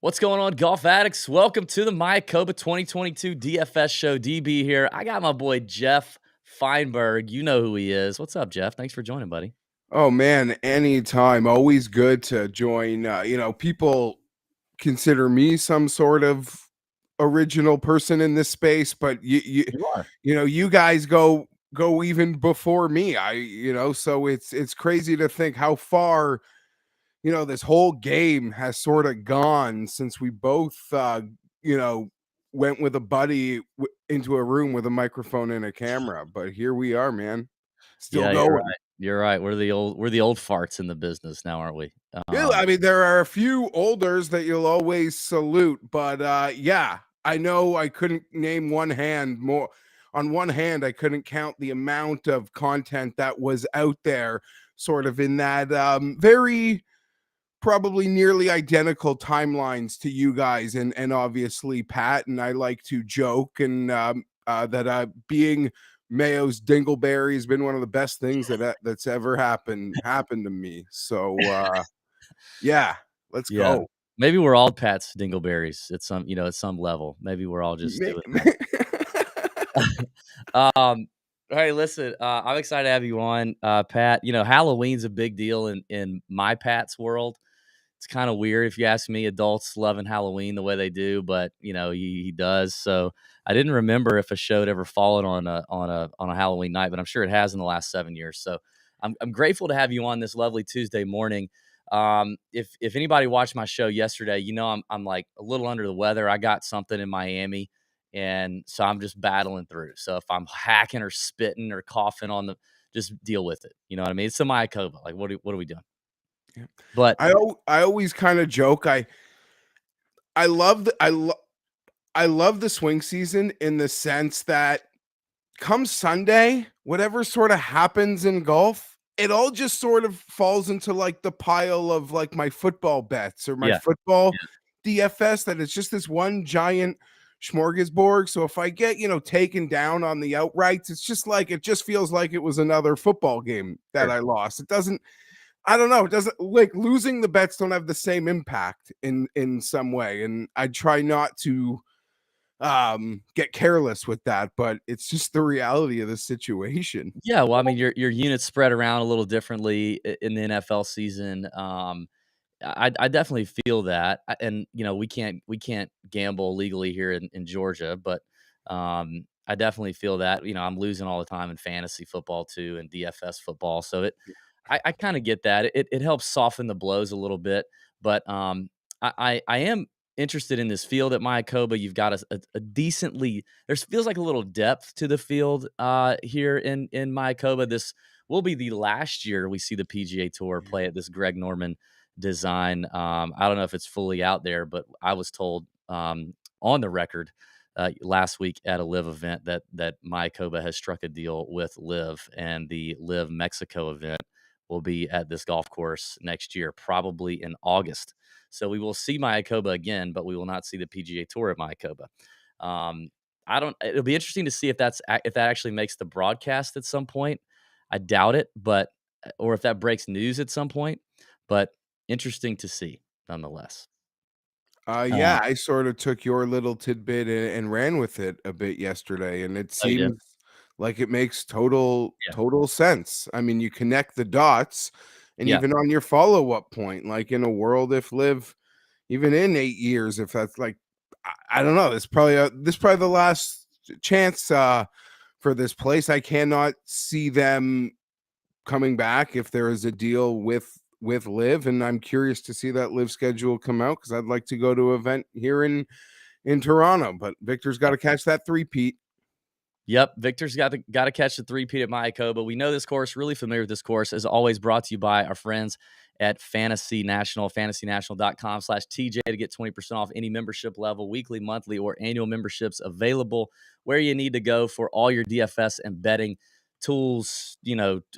What's going on, golf addicts? Welcome to the Mayakoba 2022 DFS show. DB here. I got my boy Jeff Feinberg. You know who he is. What's up, Jeff? Thanks for joining, buddy. Oh man, anytime. Always good to join. People consider me some sort of original person in this space, but You are. you guys go even before me. So it's crazy to think how far this whole game has sort of gone since we both you know went with a buddy into a room with a microphone and a camera. But here we are, man, still Yeah, you're going. right. You're right. We're the old farts in the business now, aren't we? Yeah, I mean, there are a few olders that you'll always salute, but yeah, I know I couldn't name one hand more. On one hand, I couldn't count the amount of content that was out there, sort of in that very probably nearly identical timelines to you guys and obviously Pat. And I like to joke and that being Mayo's dingleberry has been one of the best things that's ever happened to me. So yeah, let's Yeah. go. Maybe we're all Pat's dingleberries at some level. Maybe we're all just Ma- doing ma- Um, hey, listen, I'm excited to have you on, Pat. Halloween's a big deal in my Pat's world. It's kind of weird if you ask me. Adults loving Halloween the way they do, but he does. So I didn't remember if a show had ever fallen on a Halloween night, but I'm sure it has in the last 7 years. So I'm grateful to have you on this lovely Tuesday morning. If anybody watched my show yesterday, I'm like a little under the weather. I got something in Miami, and so I'm just battling through. So if I'm hacking or spitting or coughing just deal with it. You know what I mean? It's a Mayakoba. Like what are we doing? But I always kind of joke. I love I love the swing season in the sense that come Sunday, whatever sort of happens in golf, it all just sort of falls into like the pile of like my football bets or my yeah, football DFS, that it's just this one giant smorgasbord. So if I get, taken down on the outrights, it's just like it just feels like it was another football game that sure. I lost. It doesn't, I don't know, it doesn't, like, losing the bets don't have the same impact in some way. And I try not to get careless with that, but it's just the reality of the situation. Yeah, well, I mean, your units spread around a little differently in the NFL season. I definitely feel that, and we can't gamble legally here in Georgia, but I definitely feel that. I'm losing all the time in fantasy football too and DFS football, so I kind of get that. It helps soften the blows a little bit, but I am interested in this field at Mayakoba. You've got a decently there's feels like a little depth to the field here in Mayakoba. This will be the last year we see the PGA Tour play at this Greg Norman design. I don't know if it's fully out there, but I was told on the record last week at a Live event that Mayakoba has struck a deal with Live, and the Live Mexico event will be at this golf course next year, probably in August. So we will see Mayakoba again, but we will not see the PGA Tour at Mayakoba. Um, I don't. It'll be interesting to see if if that actually makes the broadcast at some point. I doubt it, but or if that breaks news at some point. But interesting to see, nonetheless. Yeah, I sort of took your little tidbit and ran with it a bit yesterday, and it Oh, you did? seems like it makes total Yeah. total sense. I mean, you connect the dots, and Yeah. even on your follow-up point, like in a world if live even in 8 years, if that's like I don't know, this probably the last chance for this place. I cannot see them coming back if there is a deal with Live, and I'm curious to see that Live schedule come out because I'd like to go to an event here in Toronto. But Victor's got to catch that three-peat. Yep, Victor's got to catch the three-peat at Mayakoba. We know this course, really familiar with this course, as always brought to you by our friends at Fantasy National, fantasynational.com/TJ to get 20% off any membership level, weekly, monthly, or annual memberships available where you need to go for all your DFS and betting tools,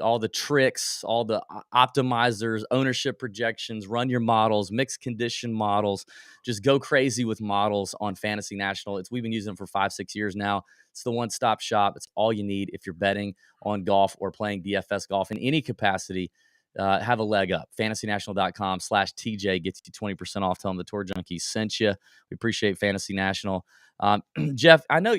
all the tricks, all the optimizers, ownership projections, run your models, mixed condition models. Just go crazy with models on Fantasy National. We've been using them for 5-6 years now. It's the one-stop shop. It's all you need if you're betting on golf or playing DFS golf in any capacity. have a leg up. FantasyNational.com/TJ gets you 20% off. Tell them the Tour Junkies sent you. We appreciate Fantasy National. Jeff, I know,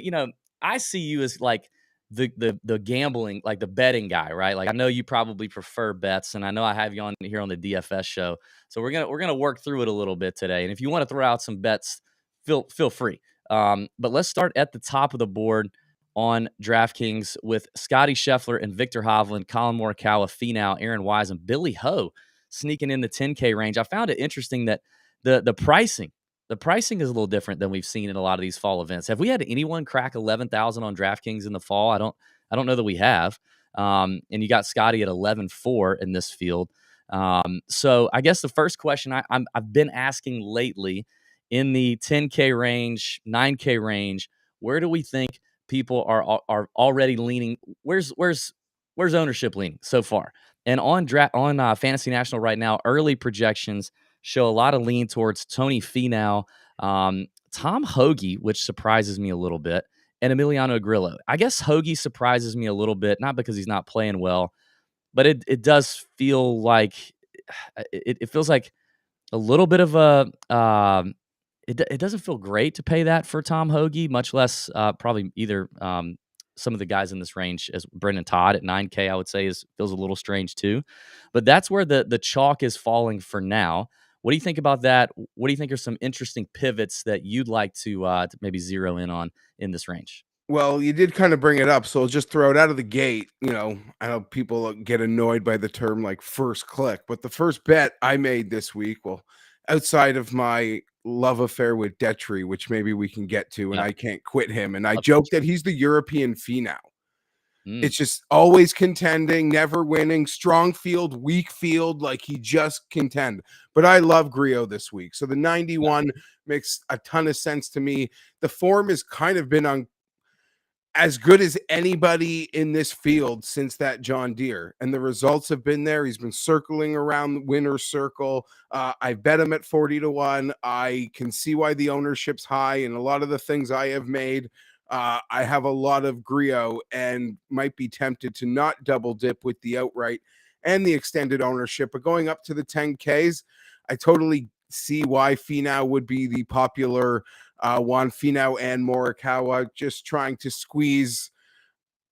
I see you as like the gambling, like the betting guy, right? Like I know you probably prefer bets, and I know I have you on here on the DFS show. So we're gonna work through it a little bit today. And if you want to throw out some bets, feel free. But let's start at the top of the board on DraftKings with Scotty Scheffler and Victor Hovland, Colin Morikawa, Finau, Aaron Wise, and Billy Ho sneaking in the 10K range. I found it interesting that the pricing is a little different than we've seen in a lot of these fall events. Have we had anyone crack 11,000 on DraftKings in the fall? I don't know that we have. And you got Scotty at 11.4 in this field. So I guess the first question I've been asking lately in the 10K range, 9K range, where do we think people are already leaning? Where's ownership leaning so far? And on Fantasy National right now, early projections show a lot of lean towards Tony Finau, Tom Hoagie, which surprises me a little bit, and Emiliano Grillo. I guess Hoagie surprises me a little bit, not because he's not playing well, but it does feel like it feels like a little bit of a it doesn't feel great to pay that for Tom Hoagie, much less probably either some of the guys in this range as Brendan Todd at 9K, I would say feels a little strange too. But that's where the chalk is falling for now. What do you think about that? What do you think are some interesting pivots that you'd like to maybe zero in on in this range? Well, you did kind of bring it up, so I'll just throw it out of the gate. I know people get annoyed by the term like first click, but the first bet I made this week, well, outside of my love affair with Detry, which maybe we can get to, and Yeah. I can't quit him, and I Love joke that Petrie. he's the European Finau. Mm, It's just always contending, never winning, strong field, weak field, like he just contend. But I love Griot this week. So the 91 makes a ton of sense to me. The form has kind of been on as good as anybody in this field since that John Deere, and the results have been there. He's been circling around the winner's circle. I bet him at 40-1. I can see why the ownership's high, and a lot of the things I have made. I have a lot of Griot and might be tempted to not double dip with the outright and the extended ownership, but going up to the 10Ks, I totally see why Finau would be the popular Juan Finau and Morikawa, just trying to squeeze,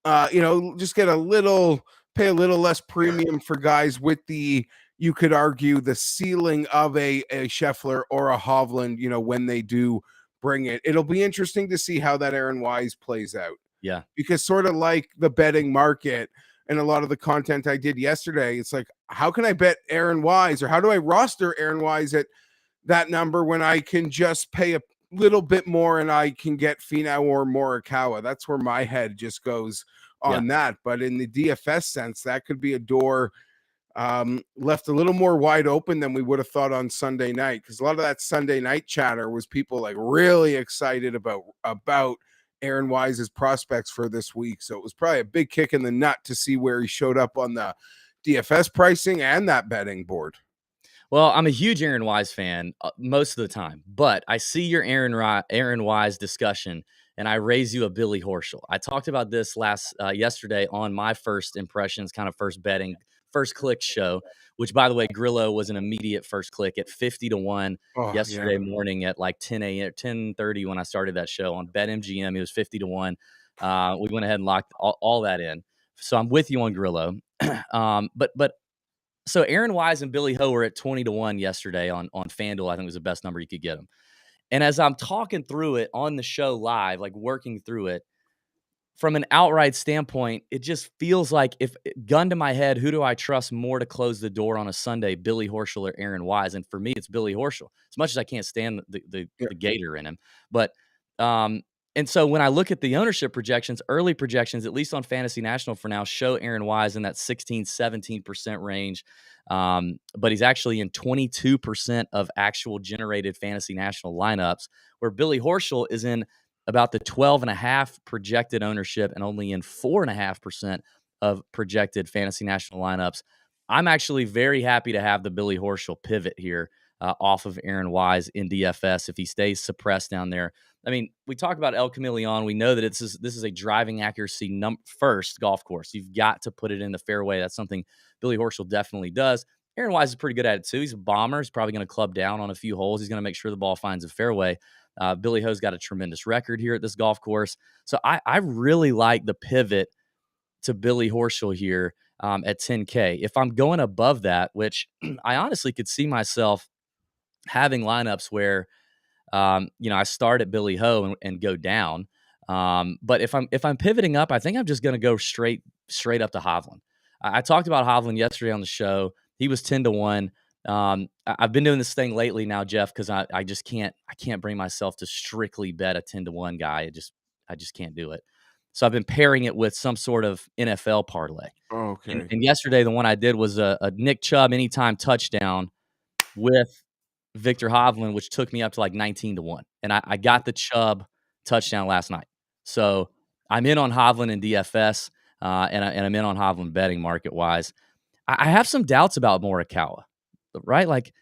just get pay a little less premium for guys with you could argue, the ceiling of a Scheffler or a Hovland, when they do bring it. It'll be interesting to see how that Aaron Wise plays out, yeah. because sort of like the betting market and a lot of the content I did yesterday, it's like, how can I bet Aaron Wise, or how do I roster Aaron Wise at that number when I can just pay a little bit more and I can get Finau or Morikawa? That's where my head just goes Yeah. on that. But in the DFS sense, that could be a door left a little more wide open than we would have thought on Sunday night, because a lot of that Sunday night chatter was people like really excited about Aaron Wise's prospects for this week. So it was probably a big kick in the nut to see where he showed up on the DFS pricing and that betting board. Well, I'm a huge Aaron Wise fan most of the time, but I see your Aaron Wise discussion, and I raise you a Billy Horschel. I talked about this yesterday on my first impressions, kind of first betting, first click show. Which, by the way, Grillo was an immediate first click at 50-1 Oh, yeah. yesterday morning at like 10 a.m. 10:30 when I started that show on BetMGM. He was 50-1. We went ahead and locked all that in. So I'm with you on Grillo. But so Aaron Wise and Billy Ho were at 20-1 yesterday on FanDuel. I think was the best number you could get them. And as I'm talking through it on the show live, like working through it, from an outright standpoint, it just feels like, if gun to my head, who do I trust more to close the door on a Sunday, Billy Horschel or Aaron Wise? And for me, it's Billy Horschel. As much as I can't stand the Gator in him, but and so when I look at the ownership projections, early projections, at least on Fantasy National for now, show Aaron Wise in that 16-17% range. But he's actually in 22% of actual generated Fantasy National lineups, where Billy Horschel is in about the 12.5 projected ownership and only in 4.5% of projected Fantasy National lineups. I'm actually very happy to have the Billy Horschel pivot here off of Aaron Wise in DFS if he stays suppressed down there. I mean, we talk about El Camaleon. We know that this is a driving accuracy first golf course. You've got to put it in the fairway. That's something Billy Horschel definitely does. Aaron Wise is pretty good at it too. He's a bomber. He's probably going to club down on a few holes. He's going to make sure the ball finds a fairway. Billy Ho's got a tremendous record here at this golf course. So I really like the pivot to Billy Horschel here at 10K. If I'm going above that, which I honestly could see myself having lineups where I start at Billy Ho and go down. But if I'm pivoting up, I think I'm just going to go straight up to Hovland. I talked about Hovland yesterday on the show. He was 10-1. I've been doing this thing lately now, Jeff, because I just can't bring myself to strictly bet a 10-1 guy. I just can't do it. So I've been pairing it with some sort of NFL parlay. Okay. And yesterday, the one I did was a Nick Chubb anytime touchdown with Victor Hovland, which took me up to like 19-1. And I got the Chubb touchdown last night. So I'm in on Hovland in DFS, and I'm in on Hovland betting market wise. I have some doubts about Morikawa, right? Like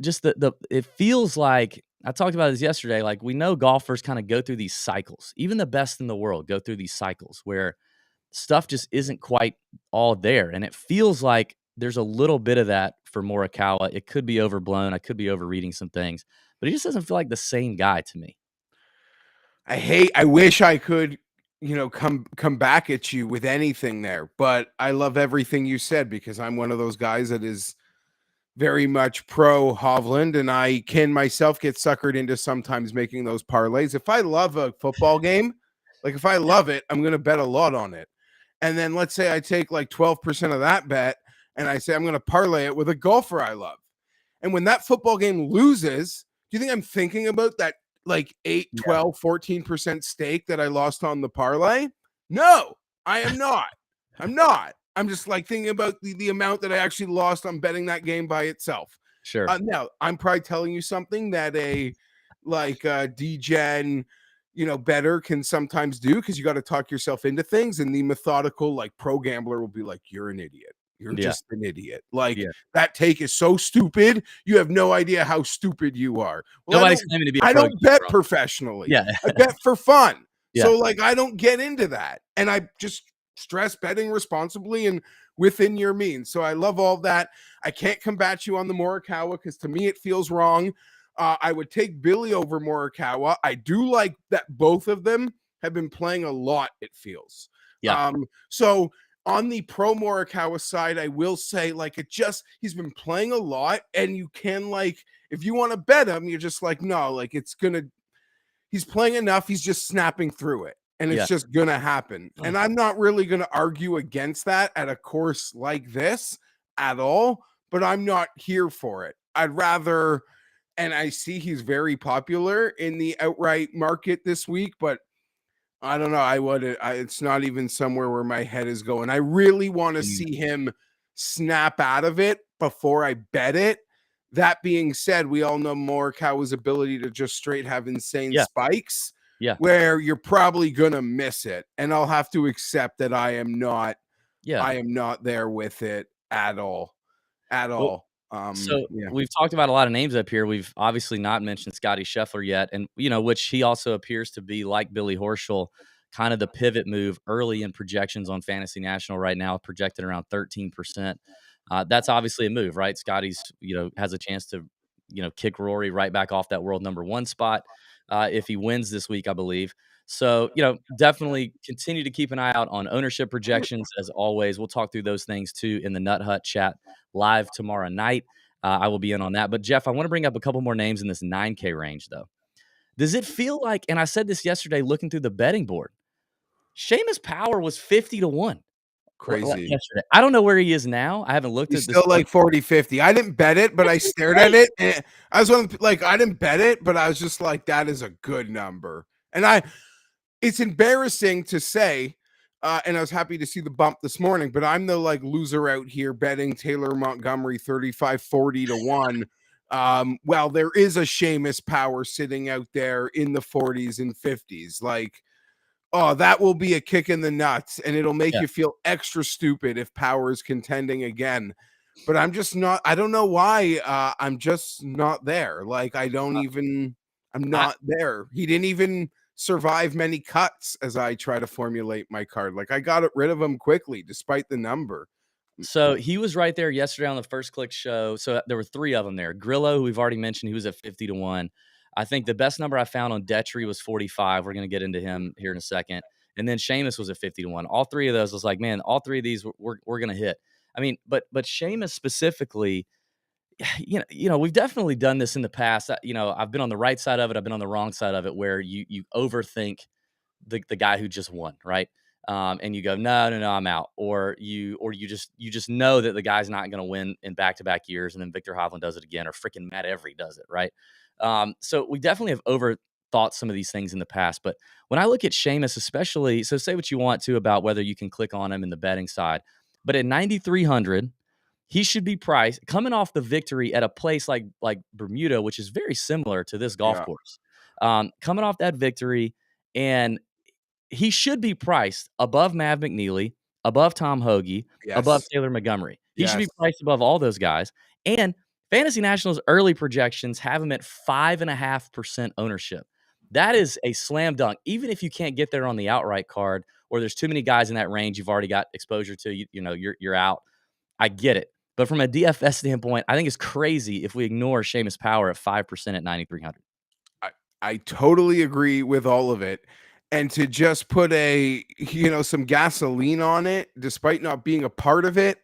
just it feels like I talked about this yesterday. Like we know golfers kind of go through these cycles. Even the best in the world go through these cycles where stuff just isn't quite all there. And it feels like there's a little bit of that for Morikawa. It could be overblown. I could be overreading some things, but he just doesn't feel like the same guy to me. I wish I could, come back at you with anything there, but I love everything you said because I'm one of those guys that is very much pro Hovland, and I can myself get suckered into sometimes making those parlays. If I love a football game, like if I love it, I'm going to bet a lot on it. And then let's say I take like 12% of that bet and I say I'm going to parlay it with a golfer I love. And when that football game loses, do you think I'm thinking about that like 8, 12, 14% stake that I lost on the parlay? No, I am not. I'm not. I'm just like thinking about the amount that I actually lost on betting that game by itself. Sure. Now, I'm probably telling you something that a DGen, better can sometimes do because you got to talk yourself into things. And the methodical, like pro gambler will be like, you're an idiot. You're just an idiot. Like that take is so stupid. You have no idea how stupid you are. Well, Nobody's claiming to be. I don't bet professionally. Yeah, I bet for fun. Yeah. So like I don't get into that, and I just stress betting responsibly and within your means. So I love all that. I can't combat you on the Morikawa because to me it feels wrong. I would take Billy over Morikawa. I do like that both of them have been playing a lot. It feels. Yeah. So on the pro Morikawa side, I will say he's been playing a lot, and you can if you want to bet him, you're just like, no, he's playing enough. He's just snapping through it, and it's just going to happen. And I'm not really going to argue against that at a course like this at all, but I'm not here for it. I'd rather, and I see he's very popular in the outright market this week, but I don't know. It's not even somewhere where my head is going. I really want to see him snap out of it before I bet it. That being said, we all know Morikawa's ability to just straight have insane spikes. Yeah. Where you're probably gonna miss it. And I'll have to accept that I am not there with it at all. We've talked about a lot of names up here. We've obviously not mentioned Scotty Scheffler yet, and which he also appears to be like Billy Horschel, kind of the pivot move early in projections on Fantasy National right now, projected around 13%. That's obviously a move, right? Scotty's has a chance to kick Rory right back off that world number 1 spot if he wins this week, I believe. So, definitely continue to keep an eye out on ownership projections. As always, we'll talk through those things too in the Nut Hut chat live tomorrow night. I will be in on that. But Jeff, I want to bring up a couple more names in this 9K range though. Does it feel like, and I said this yesterday looking through the betting board, Seamus Power was 50-1. Crazy. Yesterday. I don't know where he is now. I haven't looked He's at this. Still like 40-50. I didn't bet it, but I stared at it. And I was I didn't bet it, but I was just like, that is a good number. And it's embarrassing to say, and I was happy to see the bump this morning, but I'm the loser out here betting Taylor Montgomery 35-40-1. Well, there is a Seamus Power sitting out there in the 40s and 50s. Oh, that will be a kick in the nuts, and it'll make you feel extra stupid if Power is contending again. but I'm just not. I don't know why. I'm just not there. Like I'm I, not there. He didn't even survive many cuts as I try to formulate my card. Like I got rid of him quickly, despite the number. So he was right there yesterday on the First Click show. So there were 3 of them there. Grillo, who we've already mentioned, he was at 50 to 1. I think the best number I found on Detry was 45. We're going to get into him here in a second. And then Seamus was at 50 to 1. All 3 of those was like, man, all 3 of these we're going to hit. I mean, but Seamus specifically, we've definitely done this in the past. I've been on the right side of it. I've been on the wrong side of it, where you overthink the guy who just won, right? And you go, no, I'm out, or you just know that the guy's not going to win in back-to-back years, and then Victor Hovland does it again, or freaking Matt Every does it, right? So we definitely have overthought some of these things in the past. But when I look at Seamus, especially, so say what you want to about whether you can click on him in the betting side, but at 9,300. He should be priced coming off the victory at a place like Bermuda, which is very similar to this golf Yeah. course. Coming off that victory, and he should be priced above Mav McNeely, above Tom Hoagie, above Yes. Taylor Montgomery. He should be Yes. priced above all those guys. And Fantasy National's early projections have him at 5.5% ownership. That is a slam dunk. Even if you can't get there on the outright card, or there's too many guys in that range you've already got exposure to, you're out. I get it. But from a DFS standpoint, I think it's crazy if we ignore Seamus Power at 5% at 9,300. I totally agree with all of it. And to just put some gasoline on it, despite not being a part of it,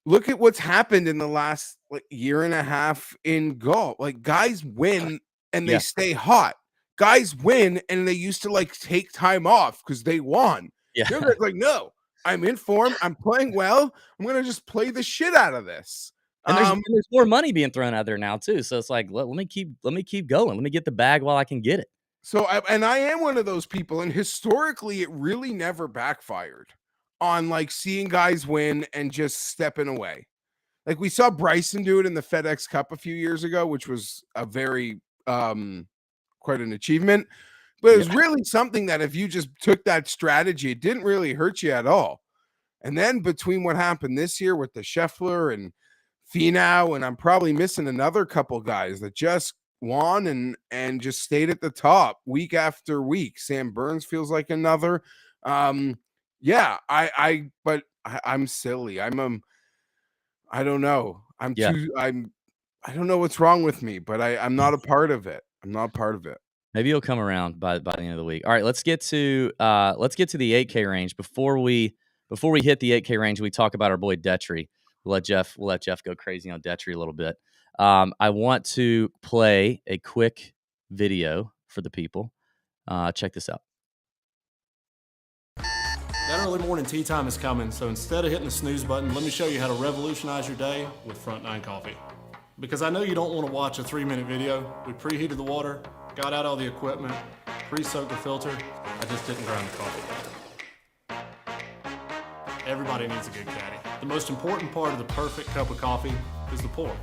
look at what's happened in the last year and a half in golf. Like guys win and they Yeah. stay hot. Guys win and they used to take time off because they won. Yeah. They're like, no, I'm in form. I'm playing well. I'm gonna just play the shit out of this. And there's more money being thrown out there now too. So it's like, let me keep going. Let me get the bag while I can get it. So I am one of those people, and historically, it really never backfired on seeing guys win and just stepping away. Like we saw Bryson do it in the FedEx Cup a few years ago, which was a very quite an achievement. But it was really something that if you just took that strategy, it didn't really hurt you at all. And then between what happened this year with the Scheffler and Finau, and I'm probably missing another couple guys that just won and just stayed at the top week after week. Sam Burns feels like another. I'm silly. I don't know. I don't know what's wrong with me, but I'm not a part of it. I'm not part of it. Maybe he'll come around by the end of the week. All right, let's get to the 8K range. Before we hit the 8K range, we talk about our boy Detry. We'll let Jeff go crazy on Detry a little bit. I want to play a quick video for the people. Check this out. That early morning tea time is coming, so instead of hitting the snooze button, let me show you how to revolutionize your day with Front 9 Coffee. Because I know you don't want to watch a 3-minute video. We preheated the water, got out all the equipment, pre-soaked the filter. I just didn't grind the coffee. Everybody needs a good caddy. The most important part of the perfect cup of coffee is the pour.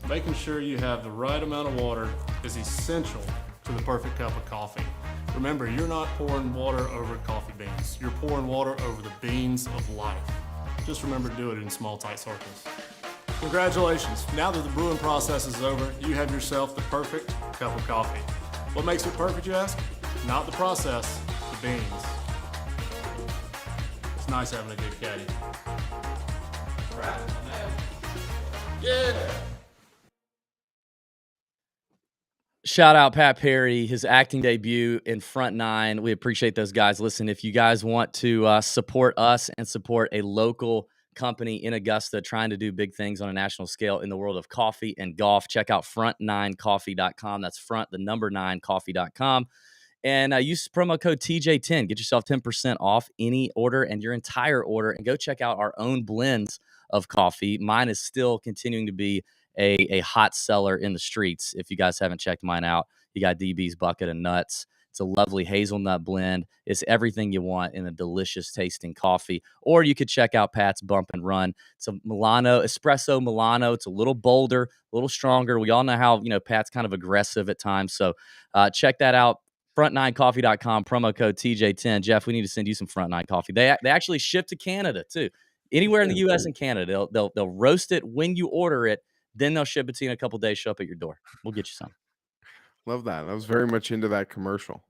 Making sure you have the right amount of water is essential to the perfect cup of coffee. Remember, you're not pouring water over coffee beans. You're pouring water over the beans of life. Just remember to do it in small, tight circles. Congratulations. Now that the brewing process is over, you have yourself the perfect cup of coffee. What makes it perfect, you ask? Not the process, the beans. It's nice having a good caddy. Yeah! Shout out Pat Perry, his acting debut in Front 9. We appreciate those guys. Listen, if you guys want to support us and support a local company in Augusta trying to do big things on a national scale in the world of coffee and golf, check out front9coffee.com. That's front, the number 9coffee.com. And use promo code TJ10. Get yourself 10% off any order and your entire order. And go check out our own blends of coffee. Mine is still continuing to be a hot seller in the streets. If you guys haven't checked mine out, you got DB's Bucket of Nuts. It's a lovely hazelnut blend. It's everything you want in a delicious tasting coffee. Or you could check out Pat's Bump and Run. It's a Milano, espresso Milano. It's a little bolder, a little stronger. We all know how, Pat's kind of aggressive at times. So check that out. Front9coffee.com, promo code TJ10. Jeff, we need to send you some Front 9 coffee. They actually ship to Canada too. Anywhere in the U.S. and Canada, they'll roast it when you order it. Then they'll ship it to you in a couple days. Show up at your door. We'll get you some. Love that. I was very much into that commercial.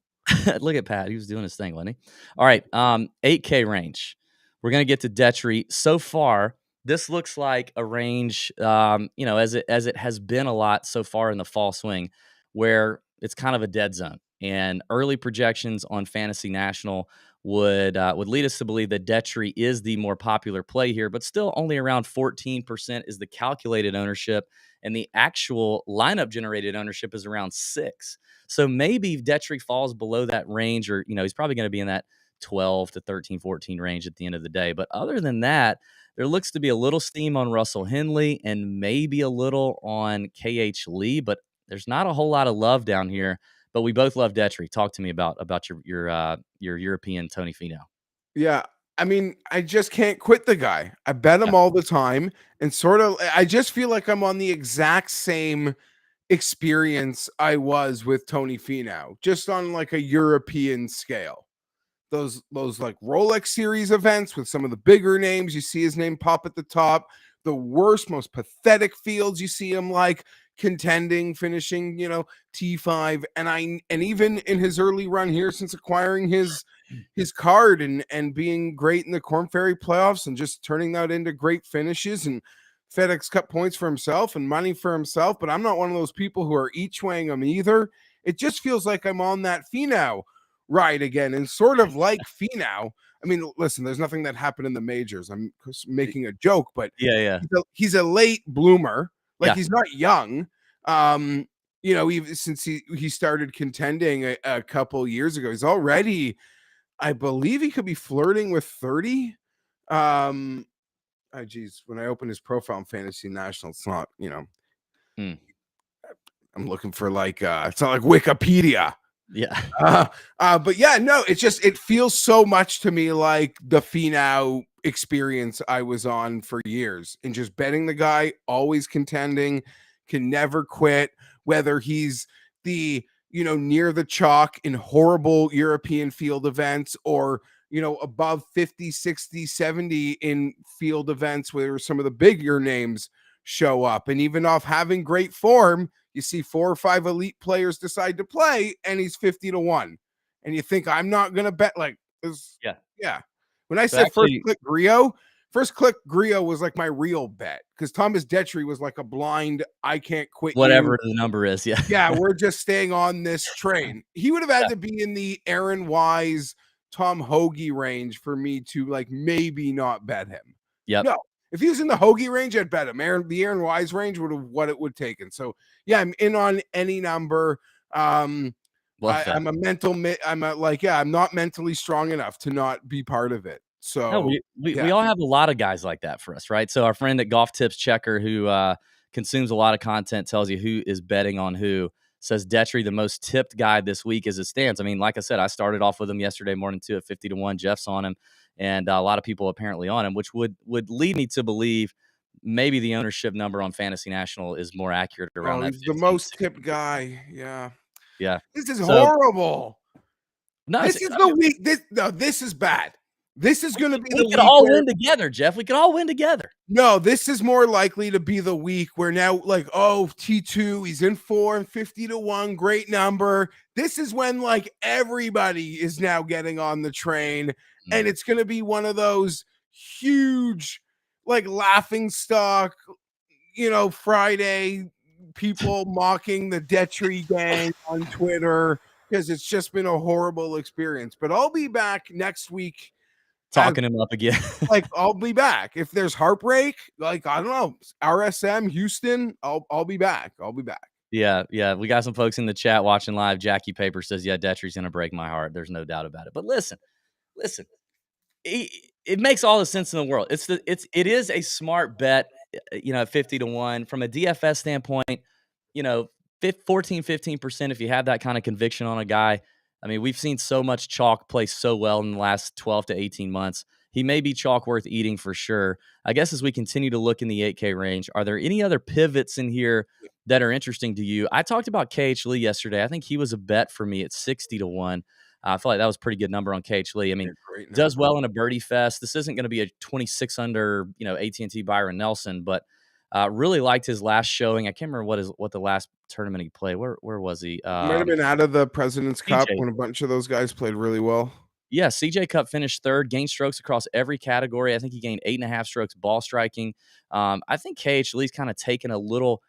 Look at Pat. He was doing his thing, wasn't he? All right. 8K range. We're going to get to Detry. So far, this looks like a range, as it has been a lot so far in the fall swing, where it's kind of a dead zone. And early projections on Fantasy National would lead us to believe that Detry is the more popular play here, but still only around 14% is the calculated ownership, and the actual lineup generated ownership is around 6. So maybe Detry falls below that range, or he's probably going to be in that 12 to 13, 14 range at the end of the day. But other than that, there looks to be a little steam on Russell Henley and maybe a little on KH Lee, but there's not a whole lot of love down here. But we both love Detry. Talk to me about your European Tony Finau. Yeah. I mean, I just can't quit the guy. I bet him all the time, and I just feel like I'm on the exact same experience I was with Tony Finau, just on like a European scale. Those like Rolex series events with some of the bigger names, you see his name pop at the top. The worst, most pathetic fields, you see him like contending, finishing, T5. And even in his early run here, since acquiring his card and being great in the Korn Ferry playoffs and just turning that into great finishes and FedEx Cup points for himself and money for himself. But I'm not one of those people who are each weighing him either. It just feels like I'm on that Finau ride again, and sort of like Finau. I mean, listen, there's nothing that happened in the majors. I'm making a joke, but Yeah. He's a late bloomer. Like, Yeah. he's not young. Even since he started contending a couple years ago, he's already, I believe he could be flirting with 30. When I open his profile in Fantasy National, it's not, I'm looking for like, it's not like Wikipedia. Yeah. But yeah, no, it feels so much to me like the Finau experience I was on for years, and just betting the guy, always contending, can never quit, whether he's the, near the chalk in horrible European field events, or, above 50, 60, 70 in field events where some of the bigger names show up. And even off having great form, you see 4 or 5 elite players decide to play, and he's 50-1. And you think, I'm not going to bet like this. Yeah. When I said first click Griot was like my real bet, because Thomas Detry was like a blind, I can't quit whatever the number is. Yeah. Yeah, we're just staying on this train. He would have had to be in the Aaron Wise, Tom Hoagie range for me to like maybe not bet him. Yep. No, if he was in the Hoagie range, I'd bet him. The Aaron Wise range would have what it would taken. So yeah, I'm in on any number. I'm not mentally strong enough to not be part of it. So no, we all have a lot of guys like that for us, right? So our friend at Golf Tips Checker, who consumes a lot of content, tells you who is betting on who, says Detry the most tipped guy this week as it stands. I mean, like I said, I started off with him yesterday morning too at 50-1. Jeff's on him, and a lot of people apparently on him, which would lead me to believe maybe the ownership number on Fantasy National is more accurate around that. He's the most tipped guy. Yeah. This is horrible. No, this is the week. This is bad. This is going to be the week. We could all win together, Jeff. We could all win together. No, this is more likely to be the week where now, like, T2, he's in 4 and 50-1, great number. This is when like everybody is now getting on the train, and it's going to be one of those huge, like, laughing stock, Friday people mocking the Detry gang on Twitter, because it's just been a horrible experience. But I'll be back next week. Talking him up again. Like, I'll be back. If there's heartbreak, like, I don't know, RSM, Houston, I'll be back. Yeah. We got some folks in the chat watching live. Jackie Paper says, yeah, Detry's going to break my heart. There's no doubt about it. But listen, it makes all the sense in the world. It is a smart bet, at 50-1 from a DFS standpoint, 14, 15%. If you have that kind of conviction on a guy, I mean, we've seen so much chalk play so well in the last 12 to 18 months. He may be chalk worth eating for sure. I guess as we continue to look in the 8K range, are there any other pivots in here that are interesting to you? I talked about KH Lee yesterday. I think he was a bet for me at 60-1. I feel like that was a pretty good number on KH Lee. I mean, Yeah, great does number. well in a birdie fest. This isn't going to be a 26 under, AT&T Byron Nelson, but really liked his last showing. I can't remember what the last tournament he played. Where was he? Might have been out of the President's Cup CJ. when a bunch of those guys played really well. Yeah, CJ Cup finished third, gained strokes across every category. I think he gained 8.5 strokes ball striking. I think KH Lee's kind of taken a little.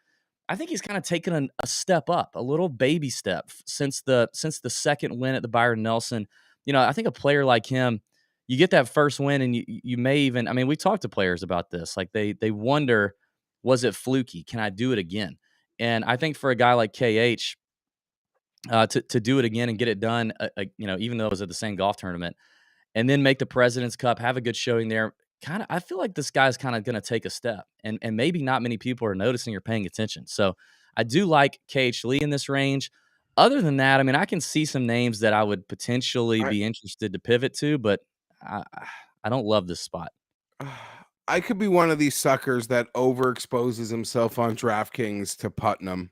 I think he's kind of taken a step up, a little baby step since the second win at the Byron Nelson. I think a player like him, you get that first win, and you may even. I mean, we talked to players about this. Like they wonder, was it fluky? Can I do it again? And I think for a guy like KH, to do it again and get it done, even though it was at the same golf tournament, and then make the President's Cup, have a good showing there. I feel like this guy's kind of going to take a step, and maybe not many people are noticing or paying attention. So I do like KH Lee in this range. Other than that, I mean, I can see some names that I would potentially I be interested to pivot to, but I, I don't love this spot. I could be one of these suckers that overexposes himself on DraftKings to Putnam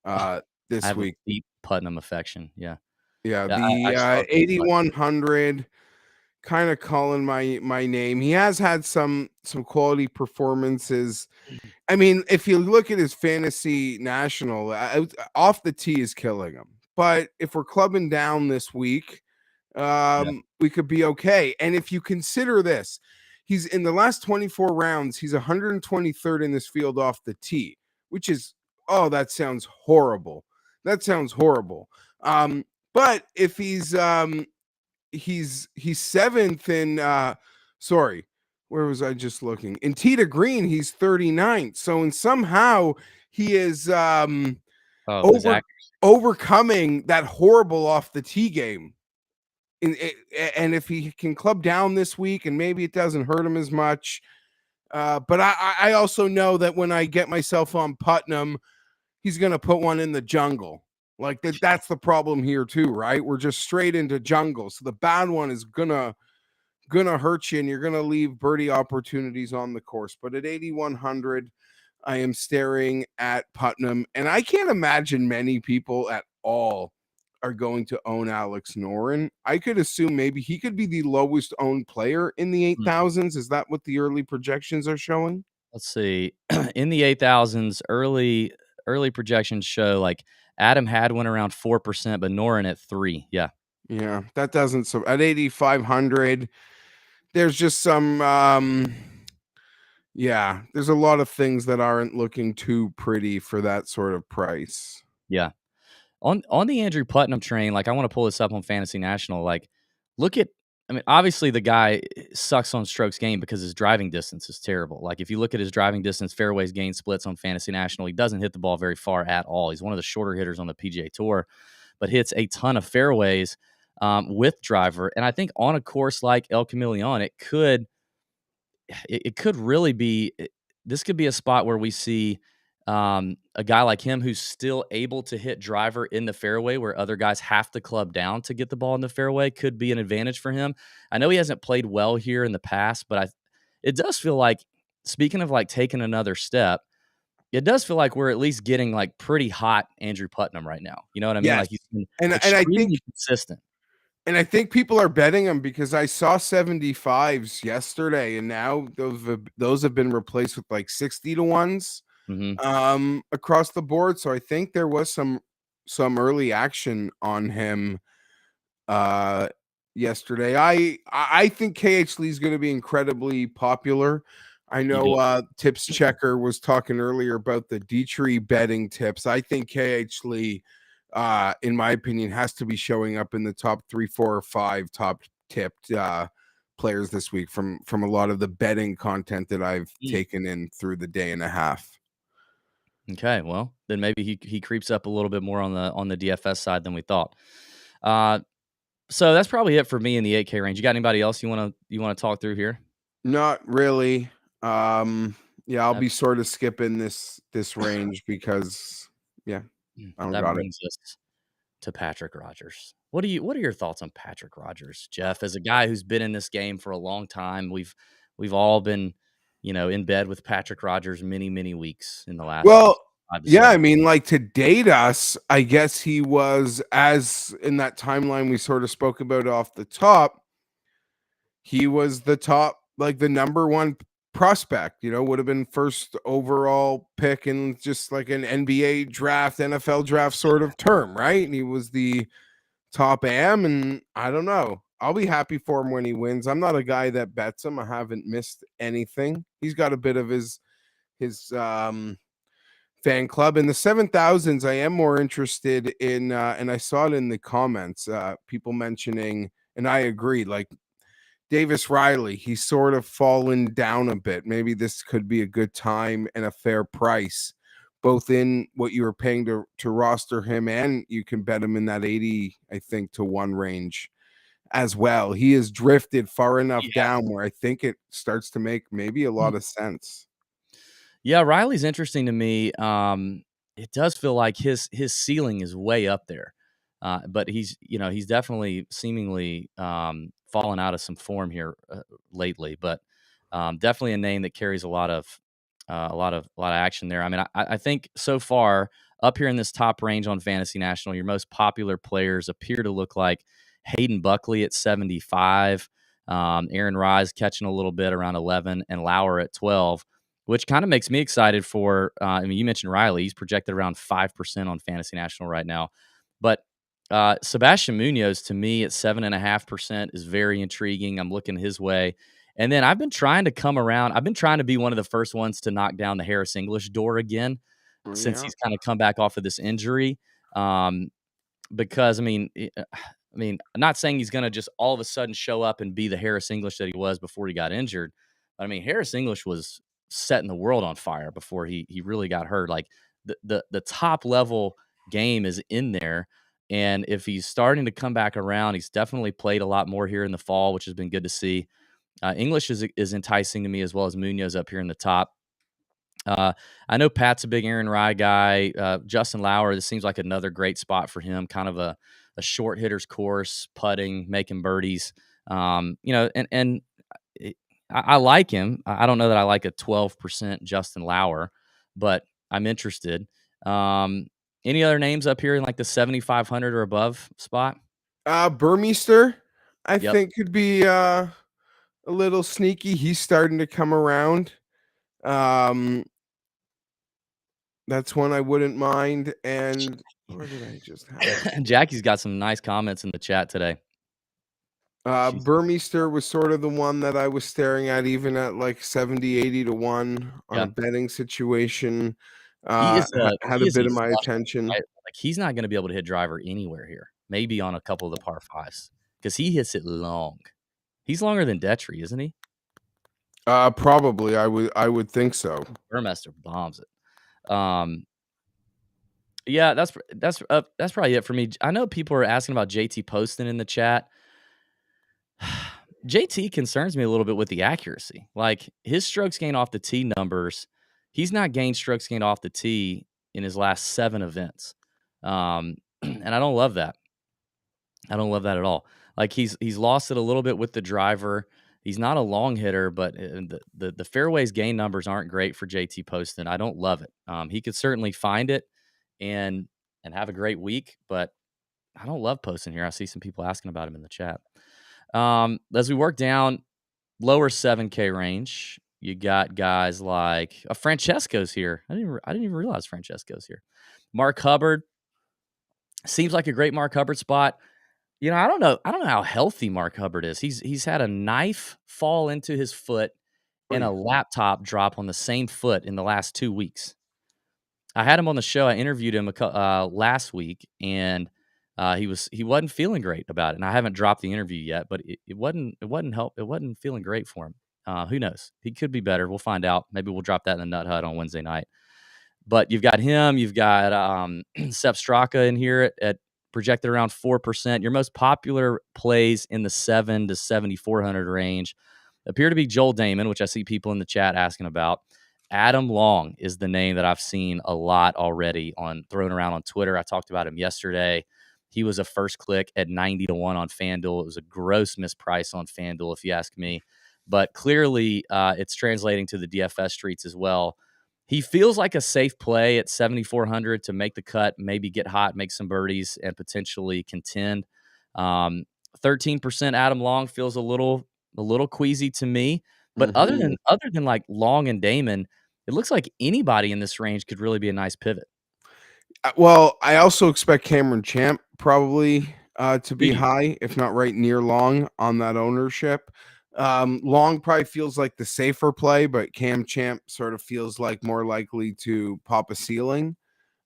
Oh, I this have a week. deep Putnam affection. Yeah, Yeah, yeah, the I struggle with Putnam. 8100 kind of calling my name. He has had some quality performances. I mean, if you look at his fantasy national, off the tee is killing him. But if we're clubbing down this week, Yeah, we could be okay. And if you consider this, he's in the last 24 rounds, he's 123rd in this field off the tee, which is, oh, that sounds horrible. That sounds horrible. But if he's seventh in sorry, where was I just looking? In tee to green, he's 39th. So in somehow he is oh, his over act. overcoming that horrible off the tee game. And if he can club down this week, and maybe it doesn't hurt him as much. But I also know that when I get myself on Putnam, he's gonna put one in the jungle. Like that's the problem here too, right? We're just straight into jungle. So the bad one is gonna hurt you, and you're gonna leave birdie opportunities on the course. But at 8,100, I am staring at Putnam, and I can't imagine many people at all are going to own Alex Noren. I could assume maybe he could be the lowest owned player in the 8,000s. Is that what the early projections are showing? Let's see. In the 8,000s, early projections show like Adam Hadwin around 4%, but Noren at 3. Yeah. Yeah, that doesn't. So at 8,500, there's just some yeah, there's a lot of things that aren't looking too pretty for that sort of price. Yeah. On the Andrew Putnam train, like I want to pull this up on Fantasy National. Like, look at, I mean, obviously the guy sucks on strokes gained because his driving distance is terrible. Like, if you look at his driving distance, fairways gained splits on Fantasy National, he doesn't hit the ball very far at all. He's one of the shorter hitters on the PGA Tour, but hits a ton of fairways with driver. And I think on a course like El Camaleon, it could really be, this could be a spot where we see a guy like him who's still able to hit driver in the fairway where other guys have to club down to get the ball in the fairway could be an advantage for him. I know he hasn't played well here in the past, but it does feel like, speaking of like taking another step, it does feel like we're at least getting like pretty hot Andrew Putnam right now. You know what I mean? Yes. Like he's been And I think extremely consistent. people are betting him because I saw 75s yesterday, and now those have been replaced with like 60 to ones across the board. So I think there was some early action on him yesterday. I think KH Lee is going to be incredibly popular. I You do. know Tips Checker was talking earlier about the Dietrich betting tips. I think KH Lee, in my opinion, has to be showing up in the top 3, 4, or 5 top tipped players this week from a lot of the betting content that I've taken in through the day and a half. Okay, well, then maybe he creeps up a little bit more on the DFS side than we thought. So that's probably it for me in the 8K range. You got anybody else you want to talk through here? Not really. Yeah, I'll That be sort of skipping this range because I don't that got it. brings us to Patrick Rogers. What are your thoughts on Patrick Rogers, Jeff? As a guy who's been in this game for a long time, we've all been, in bed with Patrick Rogers many weeks in the last Well, 5 to Yeah, 7. I mean, like, to date us, I guess he was, as in that timeline we sort of spoke about off the top, he was the top, like, the number one prospect, would have been first overall pick in just like an NBA draft, NFL draft sort of term, right? And he was the top am, and I don't know. I'll be happy for him when he wins. I'm not a guy that bets him. I haven't missed anything. He's got a bit of his fan club in the 7,000s. I am more interested in, and I saw it in the comments, people mentioning, and I agree, like Davis Riley, he's sort of fallen down a bit. Maybe this could be a good time and a fair price, both in what you were paying to roster him, and you can bet him in that 80, I think, to 1 range as well. He has drifted far enough Yeah. down where I think it starts to make maybe a lot of sense. Yeah, Riley's interesting to me. It does feel like his ceiling is way up there, but he's definitely seemingly fallen out of some form here lately. But definitely a name that carries a lot of action there. I mean, I think so far up here in this top range on Fantasy National, your most popular players appear to look like Hayden Buckley at 75, Aaron Rise catching a little bit around 11, and Lauer at 12. Which kind of makes me excited for, I mean, you mentioned Riley. He's projected around 5% on Fantasy National right now. But Sebastian Munoz, to me, at 7.5% is very intriguing. I'm looking his way. And then I've been trying to come around. I've been trying to be one of the first ones to knock down the Harris English door again since Yeah. he's kind of come back off of this injury. Because, I'm not saying he's going to just all of a sudden show up and be the Harris English that he was before he got injured. I mean, Harris English was setting the world on fire before he really got hurt. Like the top level game is in there. And if he's starting to come back around, he's definitely played a lot more here in the fall, which has been good to see. English is enticing to me as well as Munoz up here in the top. I know Pat's a big Aaron Rye guy. Justin Lauer, this seems like another great spot for him. Kind of a short hitter's course, putting, making birdies. And I like him. I don't know that I like a 12% Justin Lauer, but I'm interested. Any other names up here in like the 7,500 or above spot? Burmeister, I Yep. think, could be a little sneaky. He's starting to come around. That's one I wouldn't mind. And where did I just have? Jackie's got some nice comments in the chat today. Burmeister was sort of the one that I was staring at, even at like 70, 80 to 1 on a betting situation. He is Had a bit of my attention. Right? Like he's not going to be able to hit driver anywhere here. Maybe on a couple of the par fives because he hits it long. He's longer than Detry, isn't he? Probably, I would think so. Burmester bombs it. Yeah, that's probably it for me. I know people are asking about JT Poston in the chat. JT concerns me a little bit with the accuracy. Like his strokes gained off the tee numbers, he's not gained strokes gained off the tee in his last 7 events. And I don't love that. I don't love that at all. Like he's lost it a little bit with the driver. He's not a long hitter, but the fairways gain numbers aren't great for JT Poston. I don't love it. He could certainly find it and have a great week, but I don't love Poston here. I see some people asking about him in the chat. As we work down lower 7K range, you got guys like Francesco's here. I didn't even realize Francesco's here. Mark Hubbard seems like a great Mark Hubbard spot. I don't know how healthy Mark Hubbard is. He's had a knife fall into his foot and a laptop drop on the same foot in the last 2 weeks. I had him on the show. I interviewed him last week, and he wasn't feeling great about it. And I haven't dropped the interview yet, but it wasn't feeling great for him. Who knows? He could be better. We'll find out. Maybe we'll drop that in the Nut Hut on Wednesday night. But you've got him. You've got Sepp Straka in here at projected around 4%. Your most popular plays in the 7 to 7,400 range appear to be Joel Damon, which I see people in the chat asking about. Adam Long is the name that I've seen a lot already thrown around on Twitter. I talked about him yesterday. He was a first click at 90 to 1 on FanDuel. It was a gross misprice on FanDuel, if you ask me. But clearly, it's translating to the DFS streets as well. He feels like a safe play at 7,400 to make the cut, maybe get hot, make some birdies, and potentially contend. 13% Adam Long feels a little queasy to me. But Mhm. other than like Long and Damon, it looks like anybody in this range could really be a nice pivot. Well, I also expect Cameron Champ probably to be Maybe. high, if not right near Long on that ownership. Long probably feels like the safer play, but Cam Champ sort of feels like more likely to pop a ceiling,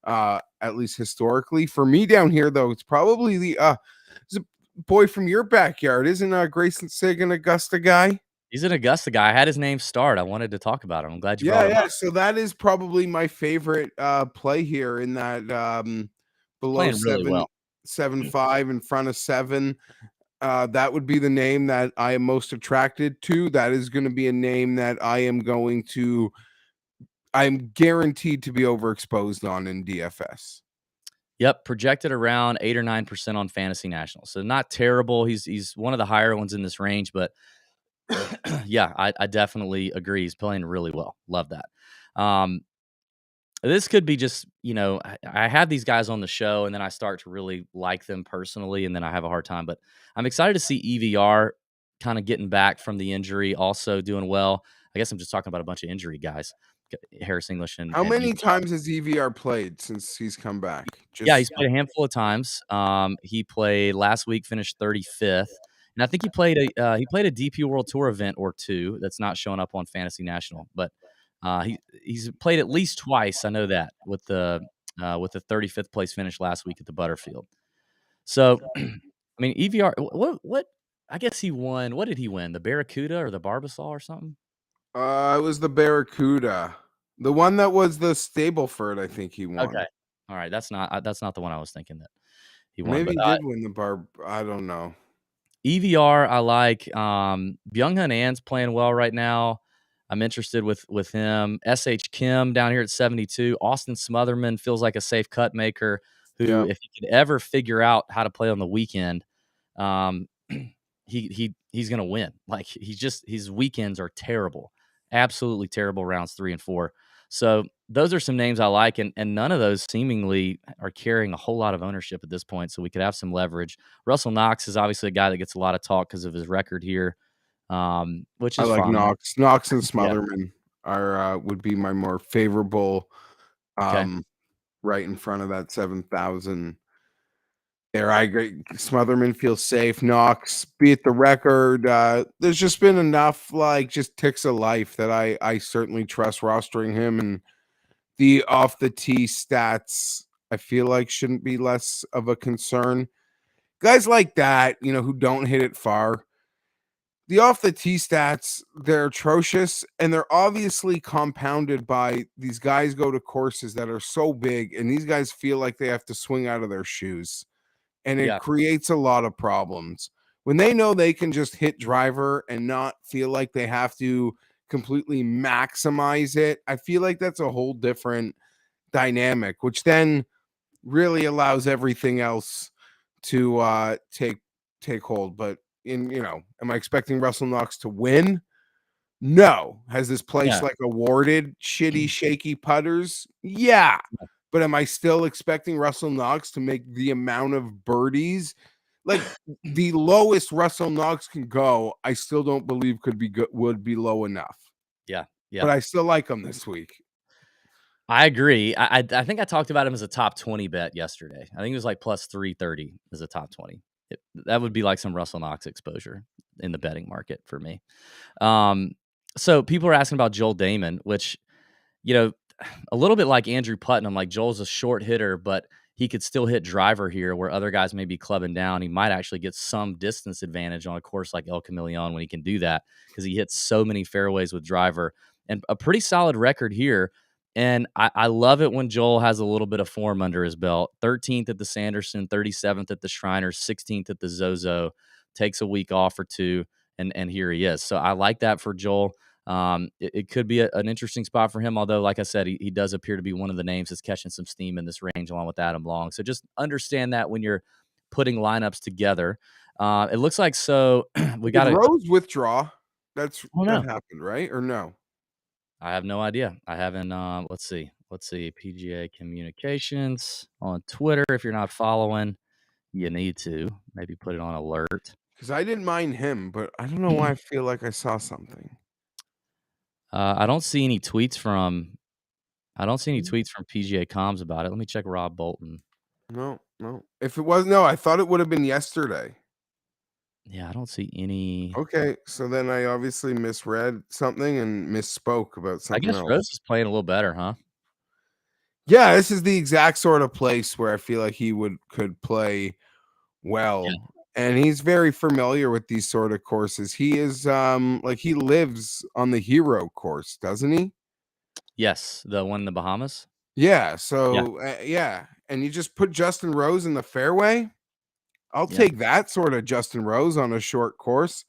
at least historically. For me down here, though, it's probably it's a boy from your backyard, isn't Grayson Sagan Augusta guy? He's an Augusta guy. I had his name start. I wanted to talk about him. I'm glad you Yeah, brought him yeah. up. So that is probably my favorite play here in that He's below playing really seven well. seven five in front of seven. That would be the name that I am most attracted to. That is going to be a name that I'm guaranteed to be overexposed on in DFS. Yep, projected around 8 or 9% on Fantasy National. So not terrible. He's one of the higher ones in this range, but yeah, I definitely agree. He's playing really well. Love that. Um, this could be just, I have these guys on the show and then I start to really like them personally and then I have a hard time. But I'm excited to see EVR kind of getting back from the injury, also doing well. I guess I'm just talking about a bunch of injury guys, Harris English How and many EVR. times has EVR played since he's come back? Yeah, Just he's played a handful of times. He played last week, finished 35th, and I think he played a DP World Tour event or two that's not showing up on Fantasy National, but he's played at least twice. I know that with the 35th place finish last week at the Butterfield. So, I mean, EVR, what? I guess he won. What did he win? The Barracuda or the Barbasol or something? it was the Barracuda, the one that was the Stableford. I think he Okay, won. all right. That's not the one I was thinking that he won, Maybe but he did win the Barb. I don't know. EVR, I like. Byung-Hun An's playing well right now. I'm interested with him. SH Kim down here at 72. Austin Smotherman feels like a safe cut maker who, Yeah, if he could ever figure out how to play on the weekend, um, he's gonna win. Like his weekends are terrible, absolutely terrible rounds 3 and 4. So those are some names I like, and none of those seemingly are carrying a whole lot of ownership at this point. So we could have some leverage. Russell Knox is obviously a guy that gets a lot of talk because of his record here, which I is like fine. Knox. Knox and Yeah. Smotherman are would be my more favorable, Okay. um, right in front of that 7,000 there. I agree. Smotherman feels safe. Knox beat the record. There's just been enough like just ticks of life that I certainly trust rostering him, and the off the tee stats I feel like shouldn't be less of a concern. Guys like that, who don't hit it far. The off the tee stats, they're atrocious, and they're obviously compounded by these guys go to courses that are so big, and these guys feel like they have to swing out of their shoes, and it Yeah. creates a lot of problems. When they know they can just hit driver and not feel like they have to completely maximize it, I feel like that's a whole different dynamic, which then really allows everything else to take hold. But am I expecting Russell Knox to win? No. Has this place Yeah. like awarded shitty, shaky putters? Yeah. But am I still expecting Russell Knox to make the amount of birdies? Like the lowest Russell Knox can go, I still don't believe could be good, would be low enough. Yeah. But Yep. I still like him this week. I agree. I think I talked about him as a top 20 bet yesterday. I think it was like plus 330 as a top 20. That would be like some Russell Knox exposure in the betting market for me. Um, so people are asking about Joel Damon, which, you know, a little bit like Andrew Putnam. Like Joel's a short hitter, but he could still hit driver here where other guys may be clubbing down. He might actually get some distance advantage on a course like El Camaleon when he can do that because he hits so many fairways with driver and a pretty solid record here. And I love it when Joel has a little bit of form under his belt. 13th at the Sanderson, 37th at the Shriners, 16th at the Zozo, takes a week off or two, and here he is. So I like that for Joel. It could be an interesting spot for him, although, like I said, he does appear to be one of the names that's catching some steam in this range along with Adam Long. So just understand that when you're putting lineups together. It looks like so we Did got a Rose withdraw? oh That no. happened, right? Or no? I have no idea. I haven't. Let's see. PGA Communications on Twitter. If you're not following, you need to maybe put it on alert. Because I didn't mind him, but I don't know why I feel like I saw something. I don't see any tweets from. PGA Comms about it. Let me check Rob Bolton. No. If it was, no, I thought it would have been yesterday. Yeah, I don't see any. Okay, so then I obviously misread something and misspoke about I something guess else. Rose is playing a little better, huh? Yeah, this is the exact sort of place where I feel like he could play well. Yeah. And he's very familiar with these sort of courses. He is like he lives on the Hero course, doesn't he? Yes, the one in the Bahamas. Yeah, Yeah, so yeah, and you just put Justin Rose in the fairway. I'll yeah, take that sort of Justin Rose on a short course.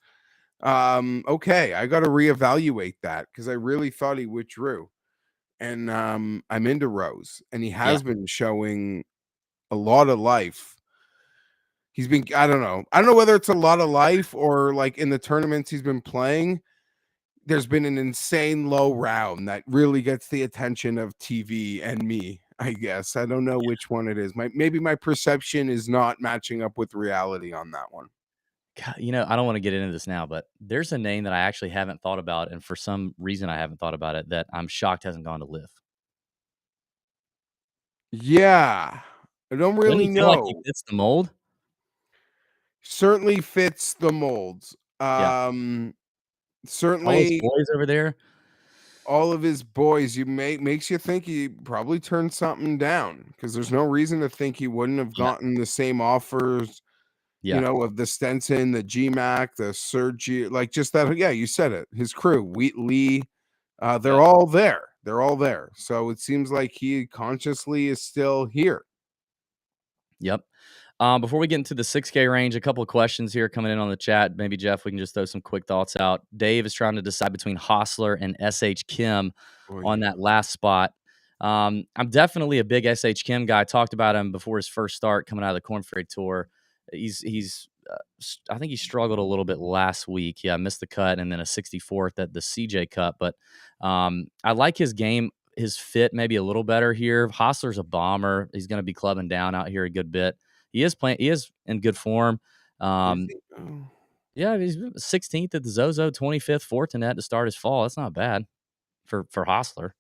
Okay, I got to reevaluate that because I really thought he withdrew. And I'm into Rose, and he yeah, has been showing a lot of life. He's been, I don't know whether it's a lot of life or like in the tournaments he's been playing, there's been an insane low round that really gets the attention of TV and me, I guess. I don't know which one it is. Maybe my perception is not matching up with reality on that one. God, I don't want to get into this now, but there's a name that I actually haven't thought about, and for some reason I haven't thought about it that I'm shocked hasn't gone to Live. Yeah. I don't Doesn't really he feel like he know. fits the mold? Certainly fits the molds. Yeah, all his Certainly boys over there. all of his boys, makes you think he probably turned something down because there's no reason to think he wouldn't have Yeah, gotten the same offers, yeah, of the Stenson, the GMAC, the Sergi, like just that. Yeah, you said it. His crew, Wheatley, they're yeah. all there. They're all there. So it seems like he consciously is still here. Yep. Before we get into the 6K range, a couple of questions here coming in on the chat. Maybe, Jeff, we can just throw some quick thoughts out. Dave is trying to decide between Hostler and SH Kim Boy. on that last spot. I'm definitely a big SH Kim guy. I talked about him before his first start coming out of the Corn Ferry Tour. I think he struggled a little bit last week. Yeah, missed the cut and then a 64th at the CJ Cup. But I like his game, his fit maybe a little better here. Hostler's a bomber. He's going to be clubbing down out here a good bit. He is in good form. Is he? Oh. Yeah, he's 16th at the Zozo, 25th Fortinet to start his fall. That's not bad for Hostler.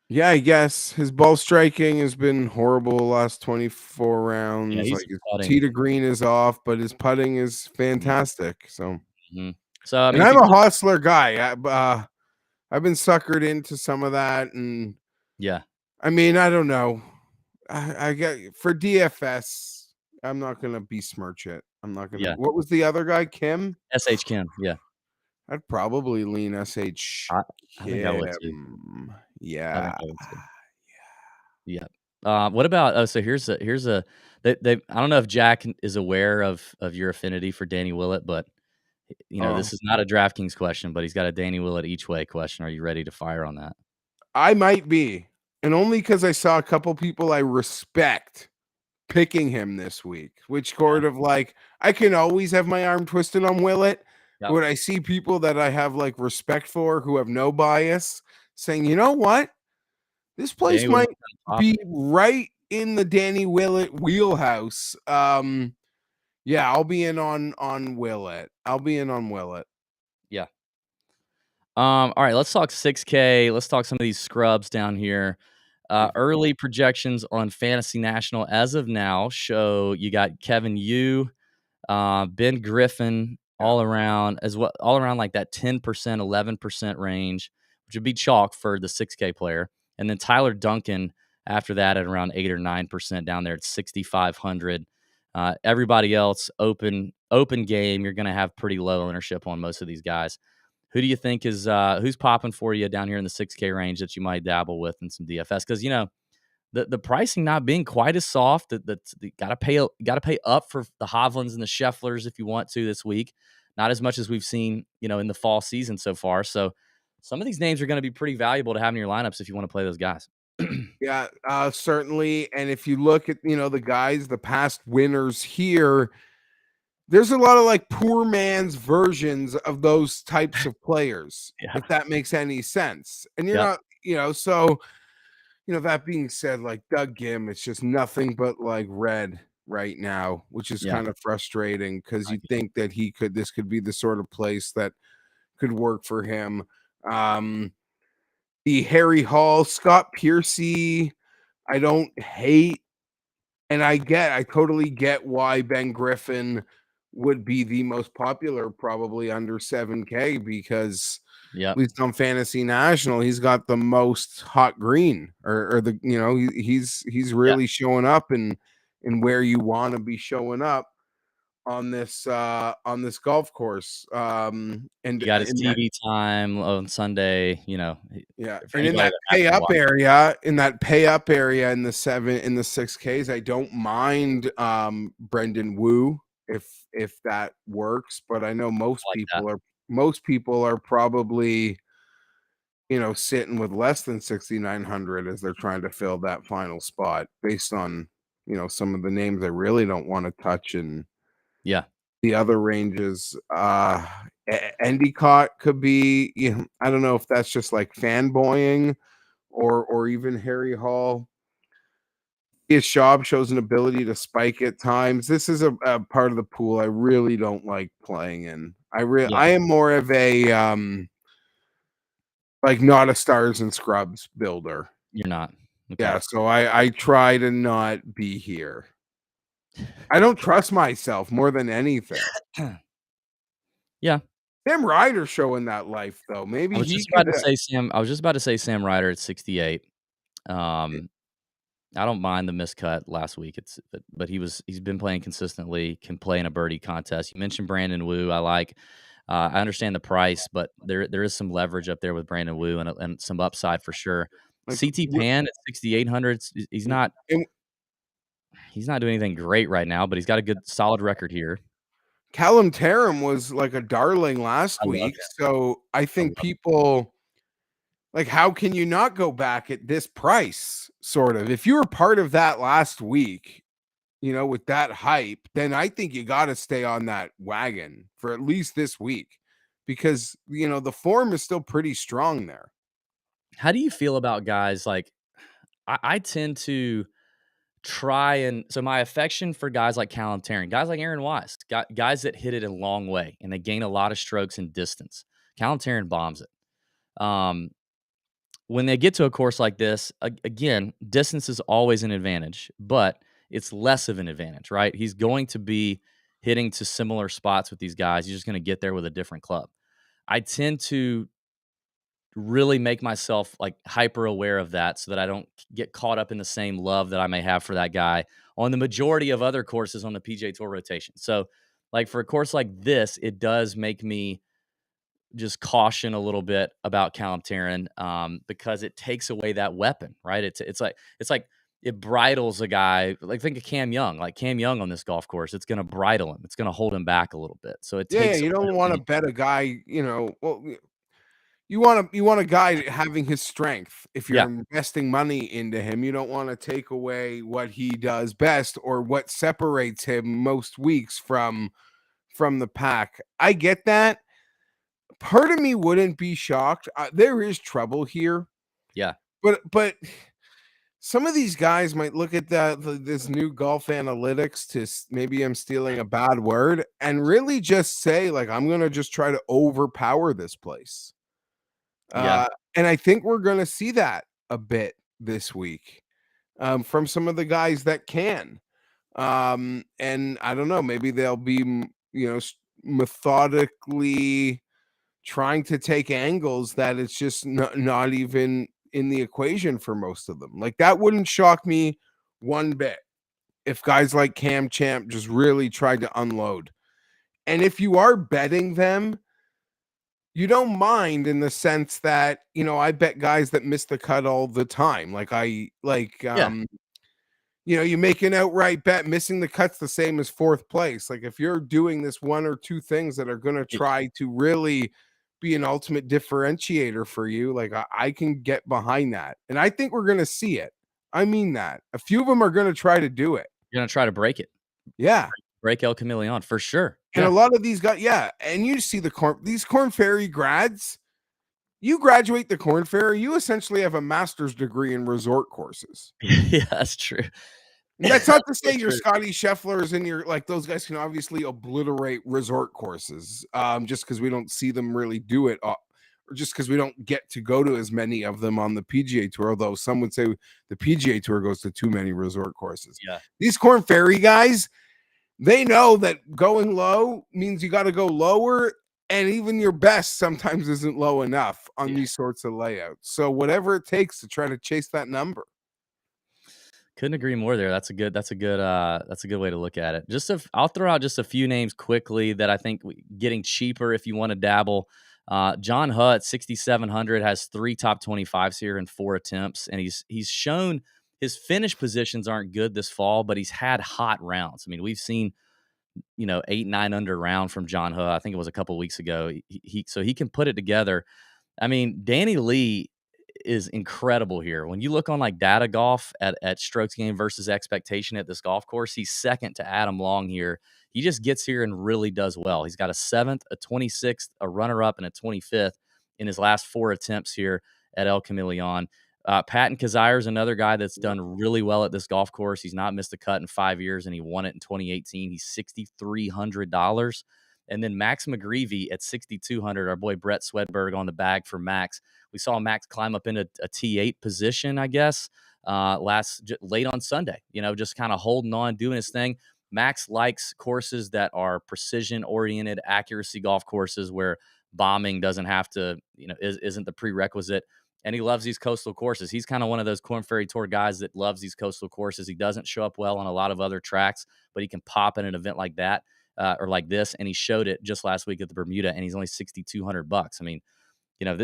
Yeah, I guess his ball striking has been horrible the last 24 Yeah, rounds. he's Like his tee putting. to green is off, but his putting is fantastic. So, Mm-hmm. So I and mean, if I'm you a hustler guy. I've been suckered into some of that, and yeah, I mean, I don't know. I get for DFS. I'm not gonna besmirch it. I'm not gonna. yeah, What was the other guy? Kim. SH Kim, yeah, I'd probably lean SH I think I would too. Kim. I Yeah. think I would too. Yeah. What about? Oh, so here's a they. I don't know if Jack is aware of your affinity for Danny Willett, but Oh, this is not a DraftKings question, but he's got a Danny Willett each way question. Are you ready to fire on that? I might be, and only because I saw a couple people I respect picking him this week, which Yeah. sort of like I can always have my arm twisted on Willett. But Yep. when I see people that I have like respect for who have no bias saying, you know what? This place Danny might Willett's kinda be popping. right in the Danny Willett wheelhouse. Yeah, I'll be in on Willett. I'll be in on Willett. Yeah. All right, let's talk 6K. Let's talk some of these scrubs down here. Early projections on Fantasy National as of now show you got Kevin Yu, Ben Griffin Yeah. all around like that 10%, 11% range, which would be chalk for the 6K player. And then Tyler Duncan after that at around 8 or 9% down there at 6,500. Everybody else open game. You're going to have pretty low ownership on most of these guys. Who do you think is who's popping for you down here in the 6K range that you might dabble with in some DFS? Because the pricing not being quite as soft. That gotta pay up for the Hovlands and the Schefflers if you want to this week. Not as much as we've seen in the fall season so far. So some of these names are going to be pretty valuable to have in your lineups if you want to play those guys. Yeah, certainly. And if you look at the guys, the past winners here, there's a lot of like poor man's versions of those types of players, Yeah. if that makes any sense. And you're Yep. not, so, that being said, like Doug Gim, it's just nothing but like red right now, which is Yeah. kind of frustrating because I you'd think that this could be the sort of place that could work for him. The Harry Hall, Scott Piercy, I don't hate. And I totally get why Ben Griffin would be the most popular, probably under 7K, because at Yep. least on Fantasy National, he's got the most hot green, or the he's Yeah. really showing up in where you want to be showing up on this golf course. And He got his in that TV time on Sunday, Yeah, for and in anybody that that has pay to up watch. area, in the 6Ks, I don't mind Brendan Wu if that works, but I know I like that. most people are probably, sitting with less than 6,900 as they're trying to fill that final spot based on, some of the names I really don't want to touch in Yeah. the other ranges. Endicott could be, I don't know if that's just like fanboying or even Harry Hall. His Schaub shows an ability to spike at times. This is a part of the pool I really don't like playing in. Yeah. I am more of a like not a stars and scrubs builder. You're not. Okay. Yeah, so I try to not be here. I don't trust myself more than anything. Yeah. Sam Ryder showing that life though. Maybe he could. I was just about to say Sam Ryder at 68. I don't mind the miscut last week. But he's been playing consistently, can play in a birdie contest. You mentioned Brandon Wu. I like. I understand the price, but there is some leverage up there with Brandon Wu and some upside for sure. Like, CT Pan at 6,800. He's not and doing anything great right now, but he's got a good solid record here. Callum Tarrant was like a darling last I love week, him. so I I think love people like, how can you not go back at this price? Sort of. If you were part of that last week, with that hype, then I think you got to stay on that wagon for at least this week because, the form is still pretty strong there. How do you feel about guys like I tend to try and so my affection for guys like Callum Tarrant, guys like Aaron Wise, guys that hit it a long way and they gain a lot of strokes and distance. Callum Tarrant bombs it. When they get to a course like this, again, distance is always an advantage, but it's less of an advantage, right? He's going to be hitting to similar spots with these guys. He's just going to get there with a different club. I tend to really make myself like hyper aware of that so that I don't get caught up in the same love that I may have for that guy on the majority of other courses on the PGA Tour rotation. So, like for a course like this, it does make me just caution a little bit about Callum Tarrant because it takes away that weapon, right? It's like it bridles a guy. Like think of Cam Young, like Cam Young on this golf course. It's going to bridle him. It's going to hold him back a little bit. So it Yeah, takes you away don't want to the bet a guy, well, you want a guy having his strength. If you're yeah, investing money into him, you don't want to take away what he does best or what separates him most weeks from the pack. I get that. Part of me wouldn't be shocked. There is trouble here, yeah, but some of these guys might look at this new golf analytics maybe I'm stealing a bad word and really just say like I'm gonna just try to overpower this place. yeah. And I think we're gonna see that a bit this week from some of the guys that can. And I don't know, maybe they'll be methodically trying to take angles that it's just not even in the equation for most of them. Like that wouldn't shock me one bit if guys like Cam Champ just really tried to unload. And if you are betting them, you don't mind in the sense that, I bet guys that miss the cut all the time. Yeah. You make an outright bet, missing the cut's the same as fourth place. Like if you're doing this one or two things that are going to try to really be an ultimate differentiator for you, like I can get behind that. And I think we're going to see it. I mean that. A few of them are going to try to do it. You're gonna try to break it. Yeah. break El Chameleon for sure. And a lot of these guys, and you see these Corn Ferry grads, you graduate the Corn Ferry, you essentially have a master's degree in resort courses. Yeah, that's true. And that's not to say So your true. Scotty Schefflers and your like those guys can obviously obliterate resort courses, just because we don't see them really do it, or just because we don't get to go to as many of them on the PGA Tour. Although some would say the PGA Tour goes to too many resort courses. Yeah. These Corn Ferry guys, they know that going low means you got to go lower, and even your best sometimes isn't low enough on these sorts of layouts. So whatever it takes to try to chase that number. Couldn't agree more there. That's a good way to look at it. I'll throw out just a few names quickly that I think getting cheaper if you want to dabble. John Hutt, 6,700, has 3 top 25s here in 4 attempts, and he's shown his finish positions aren't good this fall, but he's had hot rounds. I mean, we've seen 8, 9 under round from John Hutt. I think it was a couple weeks ago. So he can put it together. I mean, Danny Lee is incredible here. When you look on like data golf at strokes gained versus expectation at this golf course, he's second to Adam Long here. He just gets here and really does well. He's got a 7th, a 26th, a runner-up, and a 25th in his last 4 attempts here at El Chameleon. Patton Kizzire is another guy that's done really well at this golf course. He's not missed a cut in 5 years, and he won it in 2018. He's $6,300. And then Max McGreevy at $6,200. Our boy Brett Swedberg on the bag for Max. We saw Max climb up into a T8 position, I guess, late on Sunday. Just kind of holding on, doing his thing. Max likes courses that are precision-oriented, accuracy golf courses where bombing doesn't have to, isn't the prerequisite. And he loves these coastal courses. He's kind of one of those Corn Ferry Tour guys that loves these coastal courses. He doesn't show up well on a lot of other tracks, but he can pop in an event like that or like this. And he showed it just last week at the Bermuda, and he's only $6,200. I mean,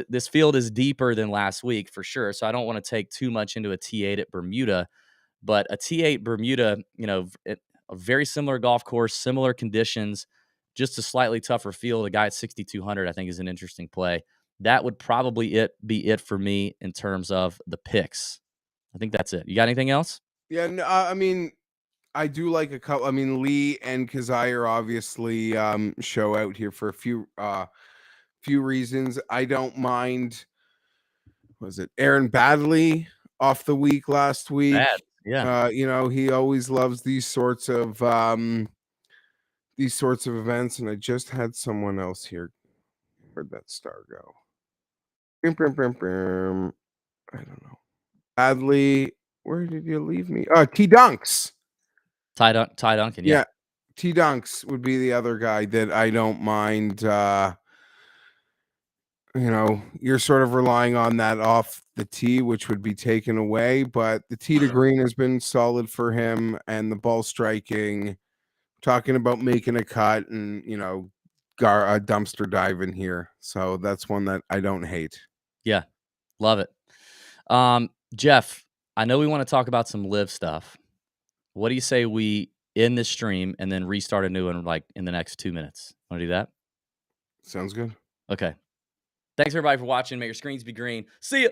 this field is deeper than last week for sure. So I don't want to take too much into a T8 at Bermuda, but a T8 Bermuda, a very similar golf course, similar conditions, just a slightly tougher field. A guy at 6,200, I think, is an interesting play. That would probably be it for me in terms of the picks. I think that's it. You got anything else? Yeah, no, I mean, I do like a couple. I mean, Lee and Kizzire obviously show out here for a few reasons. I don't mind. Was it Aaron Badley off the week last week? Bad. Yeah. He always loves these sorts of events, and I just had someone else here. Where'd that star go? I don't know. Badley, where did you leave me? T Dunks. Ty Duncan. Yeah. T Dunks would be the other guy that I don't mind. You're sort of relying on that off the tee, which would be taken away, but the tee to green has been solid for him, and the ball striking, talking about making a cut and, a dumpster dive in here. So that's one that I don't hate. Yeah. Love it. Jeff, I know we want to talk about some live stuff. What do you say we end this stream and then restart a new one like in the next 2 minutes? Want to do that? Sounds good. Okay. Thanks everybody for watching. May your screens be green. See ya.